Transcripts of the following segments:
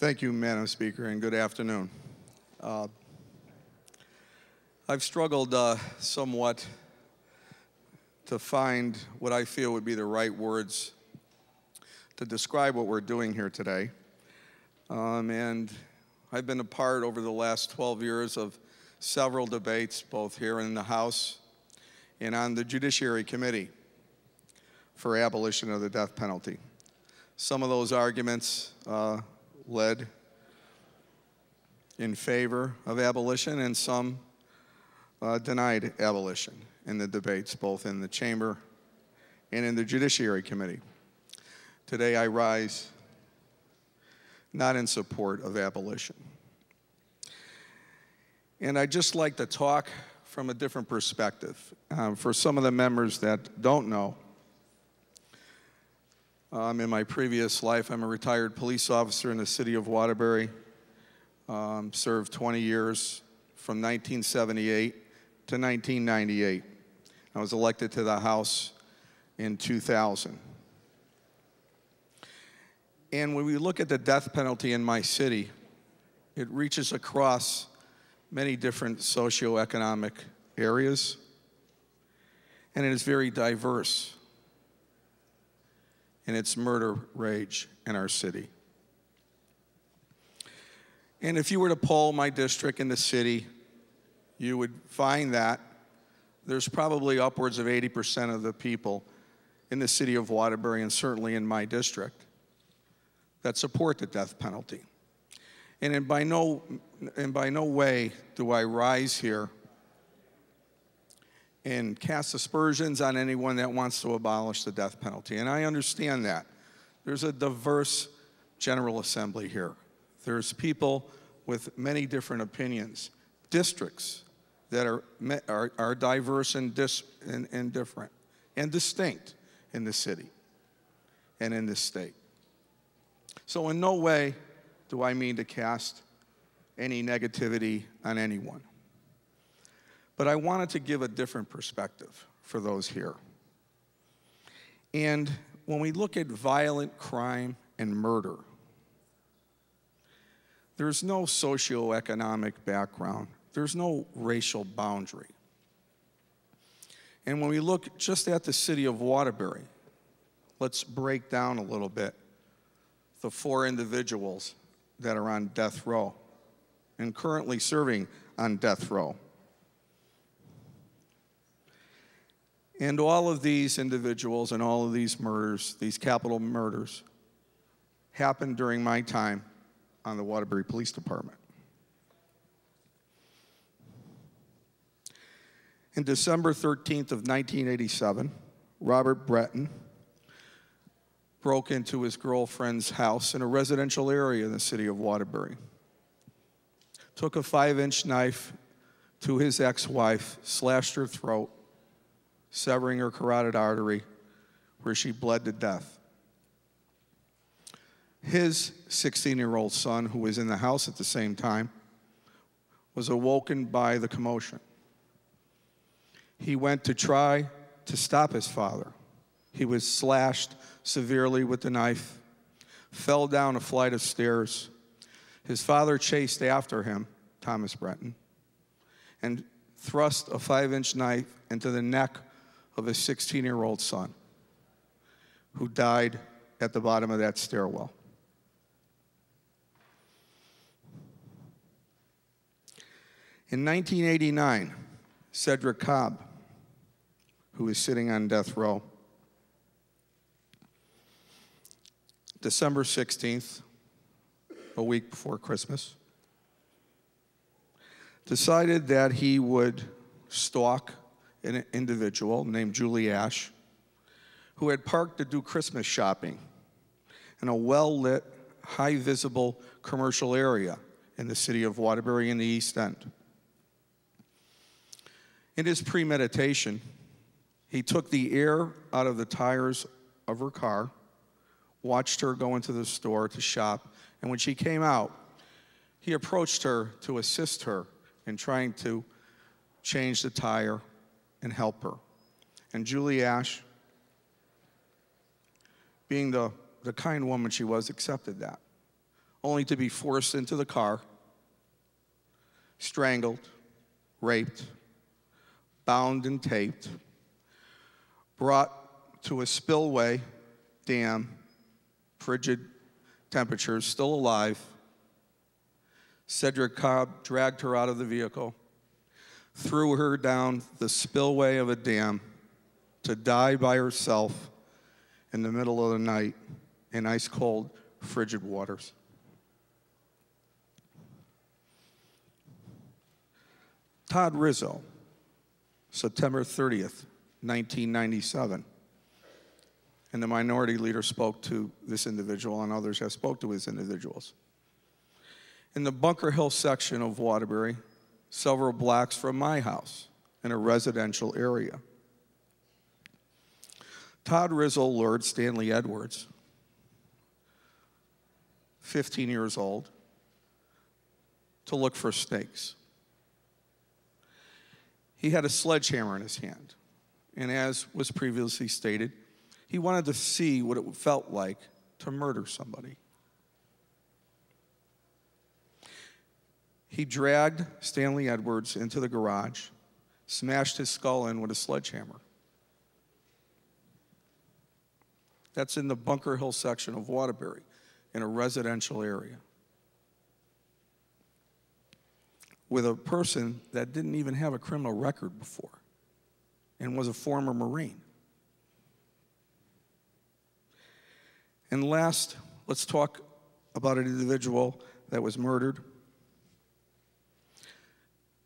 Thank you, Madam Speaker, and good afternoon. I've struggled somewhat to find what I feel would be the right words to describe what we're doing here today. And I've been a part over the last 12 years of several debates, both here in the House and on the Judiciary Committee for abolition of the death penalty. Some of those arguments led in favor of abolition, and some denied abolition in the debates, both in the chamber and in the Judiciary Committee. Today I rise not in support of abolition. And I'd just like to talk from a different perspective. For some of the members that don't know, in my previous life, I'm a retired police officer in the city of Waterbury. Served 20 years from 1978 to 1998. I was elected to the House in 2000. And when we look at the death penalty in my city, it reaches across many different socioeconomic areas, and it is very diverse in its murder rage in our city. And if you were to poll my district in the city, you would find that there's probably upwards of 80% of the people in the city of Waterbury, and certainly in my district, that support the death penalty. And by no way do I rise here and cast aspersions on anyone that wants to abolish the death penalty. And I understand that. There's a diverse General Assembly here. There's people with many different opinions, districts that are diverse and different and distinct in the city and in this state. So in no way do I mean to cast any negativity on anyone. But I wanted to give a different perspective for those here. And when we look at violent crime and murder, there's no socioeconomic background. There's no racial boundary. And when we look just at the city of Waterbury, let's break down a little bit the 4 individuals that are on death row and currently serving on death row. And all of these individuals and all of these murders, these capital murders, happened during my time on the Waterbury Police Department. In December 13th of 1987, Robert Breton broke into his girlfriend's house in a residential area in the city of Waterbury, took a 5-inch knife to his ex-wife, slashed her throat, severing her carotid artery, where she bled to death. His 16-year-old son, who was in the house at the same time, was awoken by the commotion. He went to try to stop his father. He was slashed severely with the knife, fell down a flight of stairs. His father chased after him, Thomas Breton, and thrust a 5-inch knife into the neck of his 16-year-old son, who died at the bottom of that stairwell. In 1989, Cedric Cobb, who was sitting on death row, December 16th, a week before Christmas, decided that he would stalk an individual named Julie Ash, who had parked to do Christmas shopping in a well-lit, high-visible commercial area in the city of Waterbury in the East End. In his premeditation, he took the air out of the tires of her car, watched her go into the store to shop, and when she came out, he approached her to assist her in trying to change the tire and help her. And Julie Ash, being the kind woman she was, accepted that. only to be forced into the car, strangled, raped, bound and taped, brought to a spillway dam, frigid temperatures, still alive. Cedric Cobb dragged her out of the vehicle, threw her down the spillway of a dam to die by herself in the middle of the night in ice-cold, frigid waters. Todd Rizzo, September 30th, 1997. And the minority leader spoke to this individual, and others have spoke to his individuals. In the Bunker Hill section of Waterbury, several blocks from my house, in a residential area, Todd Rizzo lured Stanley Edwards, 15 years old, to look for snakes. He had a sledgehammer in his hand, and as was previously stated, he wanted to see what it felt like to murder somebody. He dragged Stanley Edwards into the garage, smashed his skull in with a sledgehammer. That's in the Bunker Hill section of Waterbury, in a residential area, with a person that didn't even have a criminal record before and was a former Marine. And last, let's talk about an individual that was murdered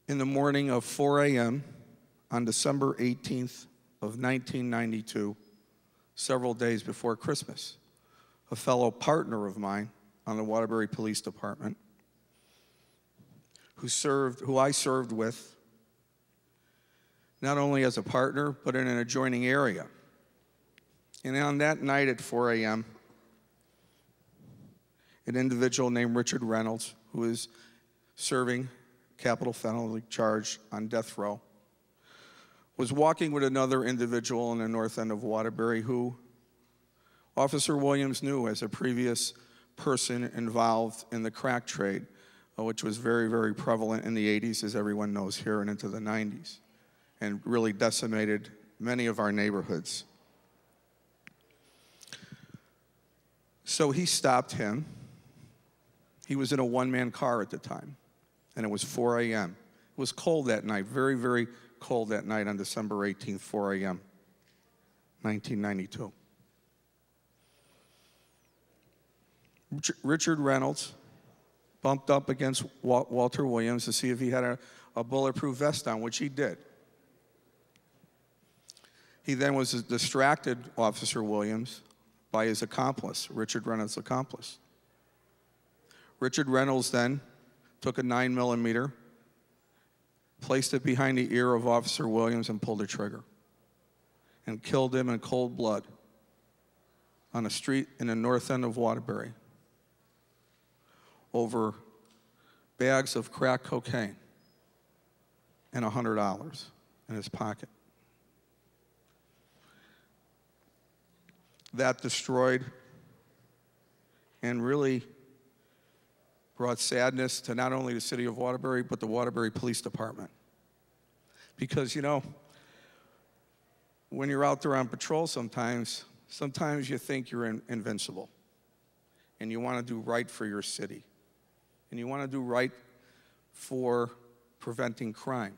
in the morning of 4 a.m. on December 18th of 1992, several days before Christmas. A fellow partner of mine on the Waterbury Police Department, who I served with, not only as a partner, but in an adjoining area. And on that night at 4 a.m., an individual named Richard Reynolds, who is serving capital felony charge on death row, was walking with another individual in the north end of Waterbury who Officer Williams knew as a previous person involved in the crack trade, which was very, very prevalent in the 80s, as everyone knows here, and into the 90s, and really decimated many of our neighborhoods. So he stopped him. He was in a one-man car at the time, and it was 4 a.m. It was cold that night, very, very cold that night on December 18th, 4 a.m., 1992. Richard Reynolds bumped up against Walter Williams to see if he had a bulletproof vest on, which he did. He then was distracted, Officer Williams, by his accomplice, Richard Reynolds' accomplice. Richard Reynolds then took a 9mm, placed it behind the ear of Officer Williams, and pulled the trigger, and killed him in cold blood on a street in the north end of Waterbury over bags of crack cocaine and $100 in his pocket. That destroyed and really brought sadness to not only the city of Waterbury, but the Waterbury Police Department. Because, you know, when you're out there on patrol sometimes you think you're invincible. And you want to do right for your city. And you want to do right for preventing crime.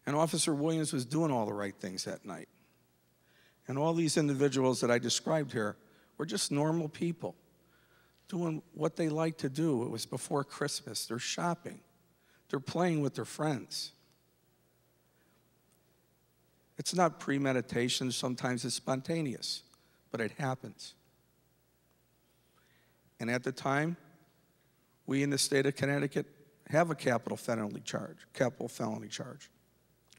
And Officer Williams was doing all the right things that night. And all these individuals that I described here were just normal people doing what they like to do. It was before Christmas. They're shopping. They're playing with their friends. It's not premeditation. Sometimes it's spontaneous, but it happens. And at the time, we in the state of Connecticut have a capital felony charge,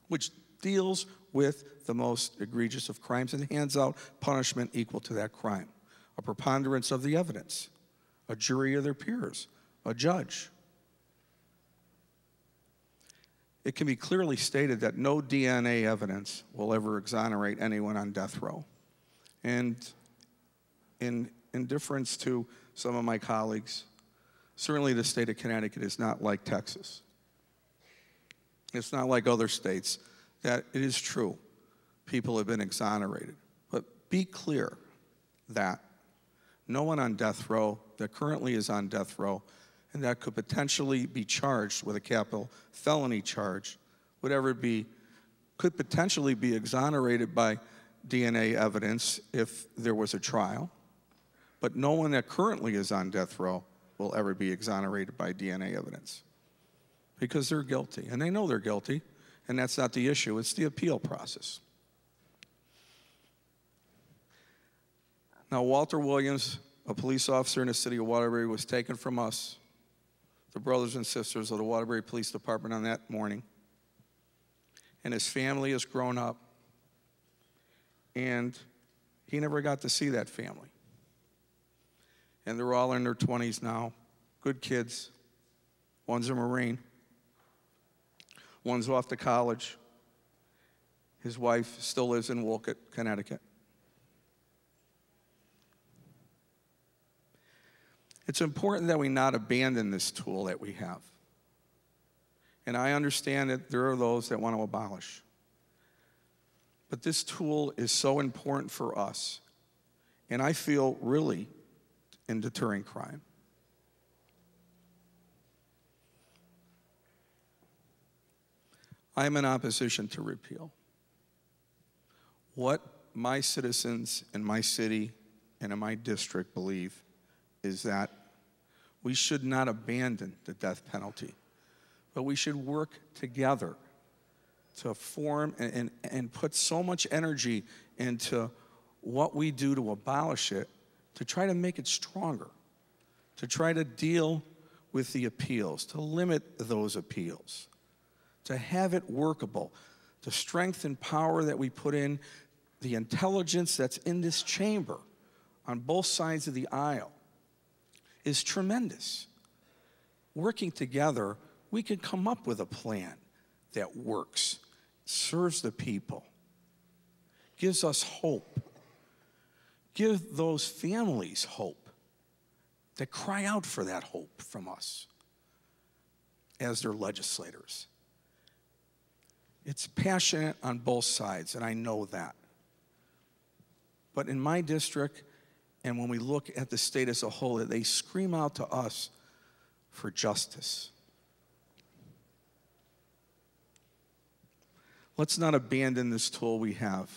which deals with the most egregious of crimes and hands out punishment equal to that crime. A preponderance of the evidence, a jury of their peers, a judge. It can be clearly stated that no DNA evidence will ever exonerate anyone on death row. And in deference to some of my colleagues, certainly the state of Connecticut is not like Texas. It's not like other states that it is true people have been exonerated. But be clear that no one on death row that currently is on death row and that could potentially be charged with a capital felony charge, whatever it be, could potentially be exonerated by DNA evidence if there was a trial. But no one that currently is on death row will ever be exonerated by DNA evidence because they're guilty. And they know they're guilty, and that's not the issue. It's the appeal process. Now, Walter Williams, a police officer in the city of Waterbury, was taken from us, the brothers and sisters of the Waterbury Police Department, on that morning. And his family has grown up, and he never got to see that family. And they're all in their 20s now, good kids. One's a Marine. One's off to college. His wife still lives in Wolcott, Connecticut. It's important that we not abandon this tool that we have. And I understand that there are those that want to abolish. But this tool is so important for us, and I feel really in deterring crime. I am in opposition to repeal. What my citizens in my city and in my district believe is that we should not abandon the death penalty, but we should work together to form and put so much energy into what we do to abolish it, to try to make it stronger, to try to deal with the appeals, to limit those appeals, to have it workable, the strength and power that we put in, the intelligence that's in this chamber on both sides of the aisle is tremendous. Working together, we can come up with a plan that works, serves the people, gives us hope, give those families hope that cry out for that hope from us as their legislators. It's passionate on both sides, and I know that. But in my district, and when we look at the state as a whole, they scream out to us for justice. Let's not abandon this tool we have.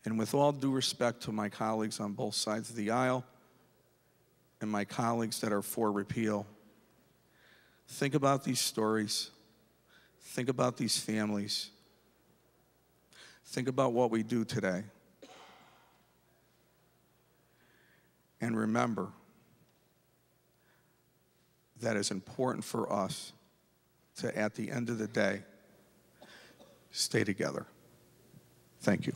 And with all due respect to my colleagues on both sides of the aisle and my colleagues that are for repeal, think about these stories. Think about these families. Think about what we do today. And remember that it's important for us to, at the end of the day, stay together. Thank you.